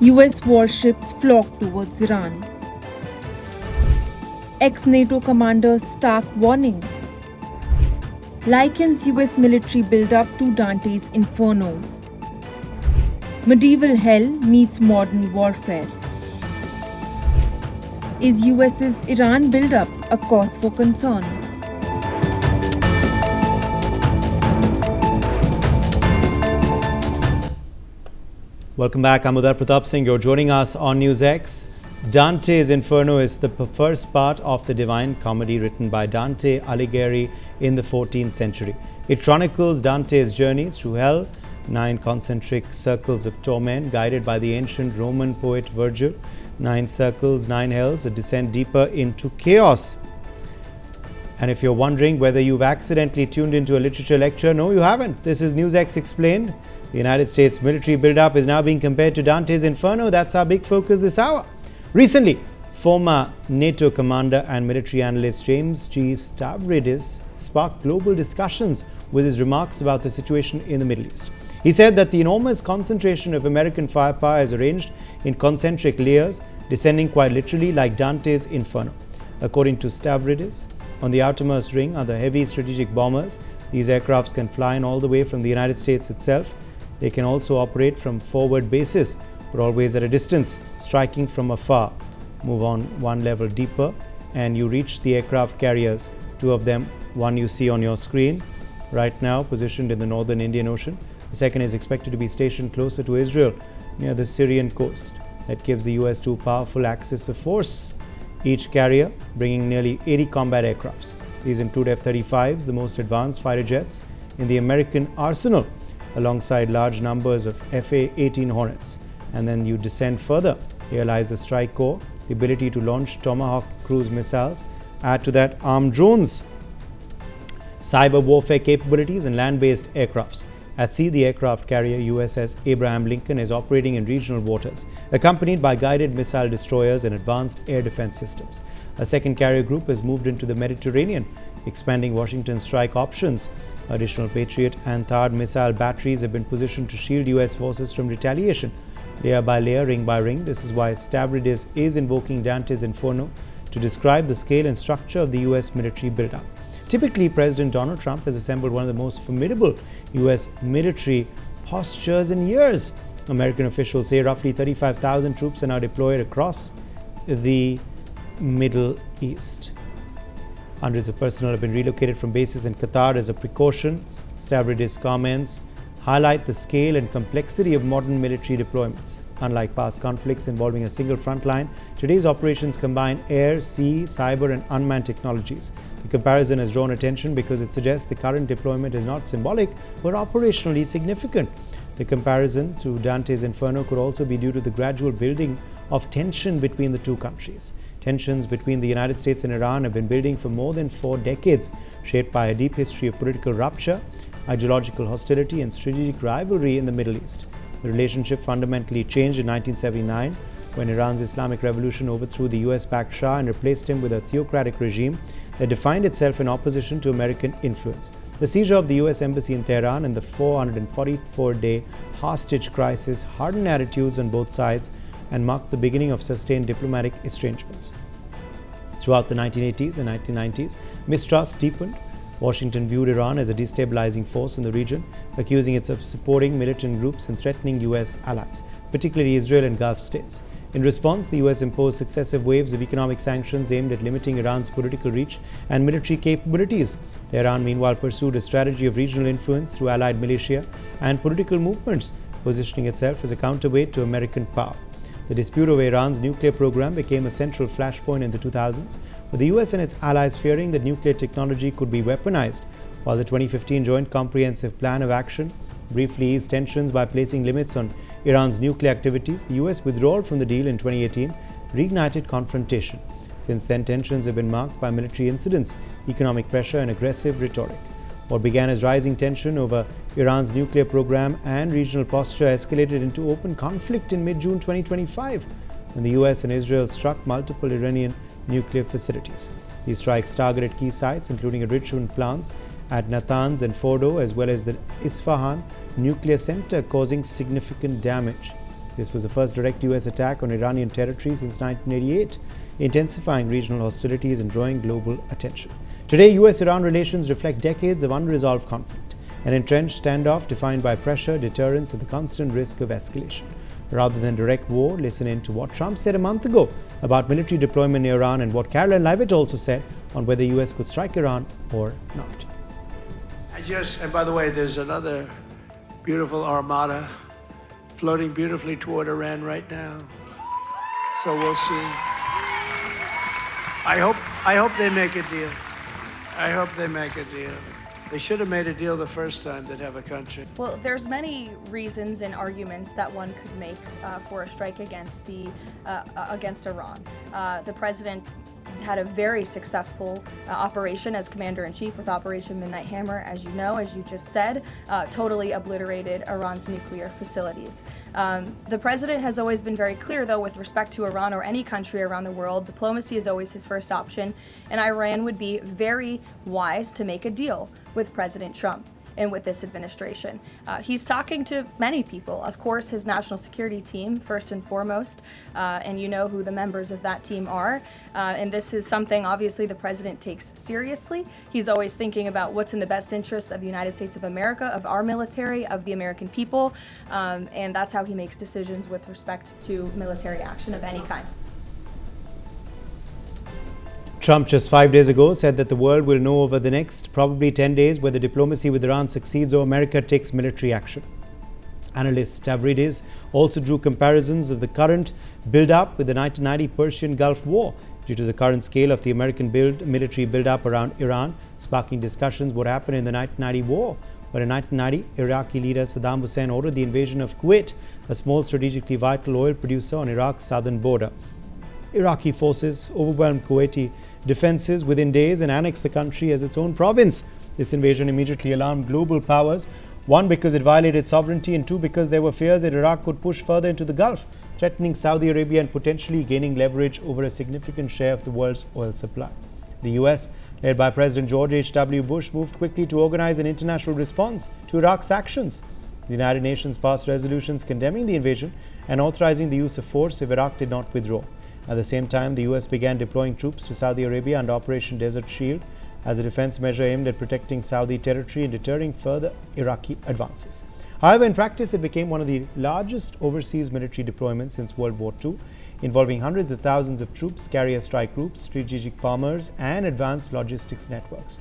US warships flock towards Iran. Ex-NATO commander's stark warning. Likens US military buildup to Dante's Inferno. Medieval hell meets modern warfare. Is US's Iran buildup a cause for concern? Welcome back. I'm Udar Pratap Singh. You're joining us on NewsX. Dante's Inferno is the first part of the Divine Comedy written by Dante Alighieri in the 14th century. It chronicles Dante's journey through hell, 9 concentric circles of torment guided by the ancient Roman poet Virgil. 9 circles, 9 hells, a descent deeper into chaos. And if you're wondering whether you've accidentally tuned into a literature lecture, no, you haven't. This is NewsX Explained. The United States military buildup is now being compared to Dante's Inferno. That's our big focus this hour. Recently, former NATO commander and military analyst James Stavridis sparked global discussions with his remarks about the situation in the Middle East. He said that the enormous concentration of American firepower is arranged in concentric layers, descending quite literally like Dante's Inferno. According to Stavridis, on the outermost ring are the heavy strategic bombers. These aircrafts can fly in all the way from the United States itself. They can also operate from forward bases, but always at a distance, striking from afar. Move on one level deeper and you reach the aircraft carriers, 2 of them, one you see on your screen right now, positioned in the northern Indian Ocean. The second is expected to be stationed closer to Israel, near the Syrian coast. That gives the US 2 powerful axis of force, each carrier bringing nearly 80 combat aircrafts. These include F-35s, the most advanced fighter jets in the American arsenal, alongside large numbers of Fa-18 Hornets. And then you descend further. Here lies the strike core, the ability to launch Tomahawk cruise missiles. Add to that armed drones, cyber warfare capabilities and land-based aircrafts. At sea, the aircraft carrier USS Abraham Lincoln is operating in regional waters, accompanied by guided missile destroyers and advanced air defense systems. A second carrier group has moved into the Mediterranean, expanding Washington's strike options. Additional Patriot and THAAD missile batteries have been positioned to shield US forces from retaliation. Layer by layer, ring by ring, this is why Stavridis is invoking Dante's Inferno to describe the scale and structure of the US military buildup. Typically, President Donald Trump has assembled one of the most formidable US military postures in years. American officials say roughly 35,000 troops are now deployed across the Middle East. Hundreds of personnel have been relocated from bases in Qatar as a precaution. Stavridis' comments highlight the scale and complexity of modern military deployments. Unlike past conflicts involving a single front line, today's operations combine air, sea, cyber and unmanned technologies. The comparison has drawn attention because it suggests the current deployment is not symbolic but operationally significant. The comparison to Dante's Inferno could also be due to the gradual building of tension between the two countries. Tensions between the United States and Iran have been building for more than 4 decades, shaped by a deep history of political rupture, ideological hostility and strategic rivalry in the Middle East. The relationship fundamentally changed in 1979 when Iran's Islamic Revolution overthrew the US-backed Shah and replaced him with a theocratic regime that defined itself in opposition to American influence. The seizure of the US Embassy in Tehran and the 444-day hostage crisis hardened attitudes on both sides and marked the beginning of sustained diplomatic estrangements. Throughout the 1980s and 1990s, mistrust deepened. Washington viewed Iran as a destabilizing force in the region, accusing it of supporting militant groups and threatening US allies, particularly Israel and Gulf states. In response, the US imposed successive waves of economic sanctions aimed at limiting Iran's political reach and military capabilities. Tehran, meanwhile, pursued a strategy of regional influence through allied militia and political movements, positioning itself as a counterweight to American power. The dispute over Iran's nuclear program became a central flashpoint in the 2000s, with the US and its allies fearing that nuclear technology could be weaponized, while the 2015 Joint Comprehensive Plan of Action briefly eased tensions by placing limits on Iran's nuclear activities. The US withdrawal from the deal in 2018 reignited confrontation. Since then, tensions have been marked by military incidents, economic pressure and aggressive rhetoric. What began as rising tension over Iran's nuclear program and regional posture escalated into open conflict in mid-June 2025 when the US and Israel struck multiple Iranian nuclear facilities. These strikes targeted key sites including enrichment plants at Natanz and Fordo as well as the Isfahan nuclear center, causing significant damage. This was the first direct US attack on Iranian territory since 1988, intensifying regional hostilities and drawing global attention. Today, US-Iran relations reflect decades of unresolved conflict, an entrenched standoff defined by pressure, deterrence, and the constant risk of escalation. Rather than direct war, listen in to what Trump said a month ago about military deployment in Iran and what Caroline Leavitt also said on whether the US could strike Iran or not. And by the way, there's another beautiful armada floating beautifully toward Iran right now. So we'll see. I hope they make a deal. I hope they make a deal. They should have made a deal the first time they'd have a country. Well, there's many reasons and arguments that one could make for a strike against Iran. The president had a very successful operation as commander-in-chief with Operation Midnight Hammer, as you know, as you just said, totally obliterated Iran's nuclear facilities. The president has always been very clear, though, with respect to Iran or any country around the world, diplomacy is always his first option, and Iran would be very wise to make a deal with President Trump and with this administration. He's talking to many people, of course, his national security team, first and foremost, and you know who the members of that team are. And this is something, obviously, the president takes seriously. He's always thinking about what's in the best interests of the United States of America, of our military, of the American people, and that's how he makes decisions with respect to military action of any kind. Trump just 5 days ago said that the world will know over the next probably 10 days whether diplomacy with Iran succeeds or America takes military action. Analyst Stavridis also drew comparisons of the current build-up with the 1990 Persian Gulf War due to the current scale of the American military build-up around Iran, sparking discussions what happened in the 1990 war, where in 1990 Iraqi leader Saddam Hussein ordered the invasion of Kuwait, a small strategically vital oil producer on Iraq's southern border. Iraqi forces overwhelmed Kuwaiti defenses within days and annexed the country as its own province. This invasion immediately alarmed global powers, one because it violated sovereignty and two because there were fears that Iraq could push further into the Gulf, threatening Saudi Arabia and potentially gaining leverage over a significant share of the world's oil supply. The US, led by President George H.W. Bush, moved quickly to organize an international response to Iraq's actions. The United Nations passed resolutions condemning the invasion and authorizing the use of force if Iraq did not withdraw. At the same time, the US began deploying troops to Saudi Arabia under Operation Desert Shield as a defense measure aimed at protecting Saudi territory and deterring further Iraqi advances. However, in practice, it became one of the largest overseas military deployments since World War II, involving hundreds of thousands of troops, carrier strike groups, strategic bombers, and advanced logistics networks.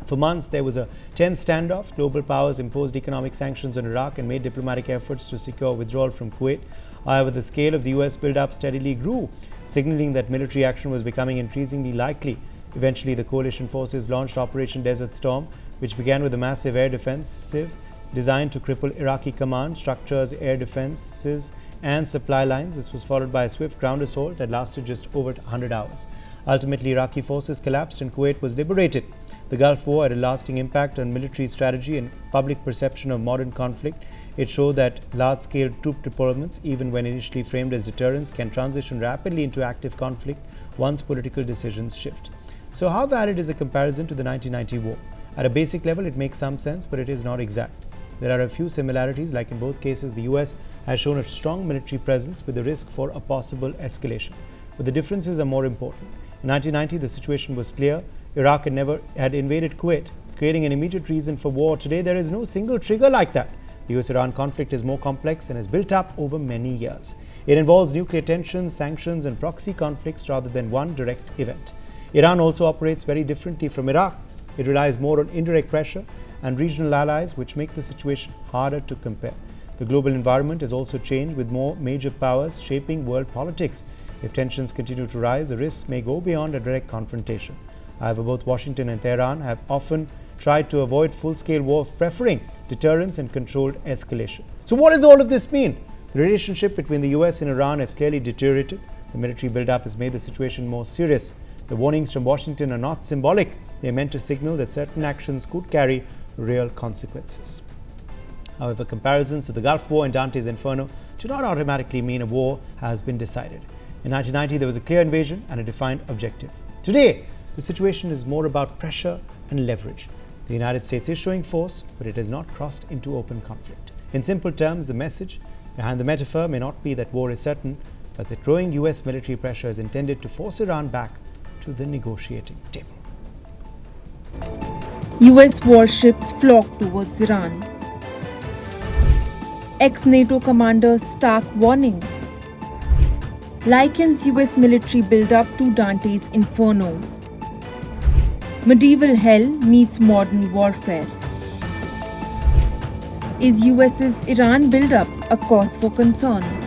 For months, there was a tense standoff. Global powers imposed economic sanctions on Iraq and made diplomatic efforts to secure withdrawal from Kuwait. However, the scale of the US build-up steadily grew, signaling that military action was becoming increasingly likely. Eventually, the coalition forces launched Operation Desert Storm, which began with a massive air defensive designed to cripple Iraqi command structures, air defenses, and supply lines. This was followed by a swift ground assault that lasted just over 100 hours. Ultimately, Iraqi forces collapsed and Kuwait was liberated. The Gulf War had a lasting impact on military strategy and public perception of modern conflict. It showed that large-scale troop deployments, even when initially framed as deterrence, can transition rapidly into active conflict once political decisions shift. So how valid is a comparison to the 1990 war? At a basic level, it makes some sense, but it is not exact. There are a few similarities, like in both cases, the US has shown a strong military presence with the risk for a possible escalation. But the differences are more important. In 1990, the situation was clear. Iraq had invaded Kuwait, creating an immediate reason for war. Today, there is no single trigger like that. The US-Iran conflict is more complex and has built up over many years. It involves nuclear tensions, sanctions, and proxy conflicts rather than one direct event. Iran also operates very differently from Iraq. It relies more on indirect pressure and regional allies, which make the situation harder to compare. The global environment has also changed, with more major powers shaping world politics. If tensions continue to rise, the risks may go beyond a direct confrontation. However, both Washington and Tehran have often tried to avoid full-scale war, preferring deterrence and controlled escalation. So what does all of this mean? The relationship between the US and Iran has clearly deteriorated. The military buildup has made the situation more serious. The warnings from Washington are not symbolic. They are meant to signal that certain actions could carry real consequences. However, comparisons to the Gulf War and Dante's Inferno do not automatically mean a war has been decided. In 1990, there was a clear invasion and a defined objective. Today, the situation is more about pressure and leverage. The United States is showing force, but it has not crossed into open conflict. In simple terms, the message: Behind the metaphor may not be that war is certain, but that growing US military pressure is intended to force Iran back to the negotiating table. US warships flock towards Iran. Ex-NATO commander's stark warning. Likens US military buildup to Dante's Inferno. Medieval hell meets modern warfare. Is US's Iran buildup a cause for concern?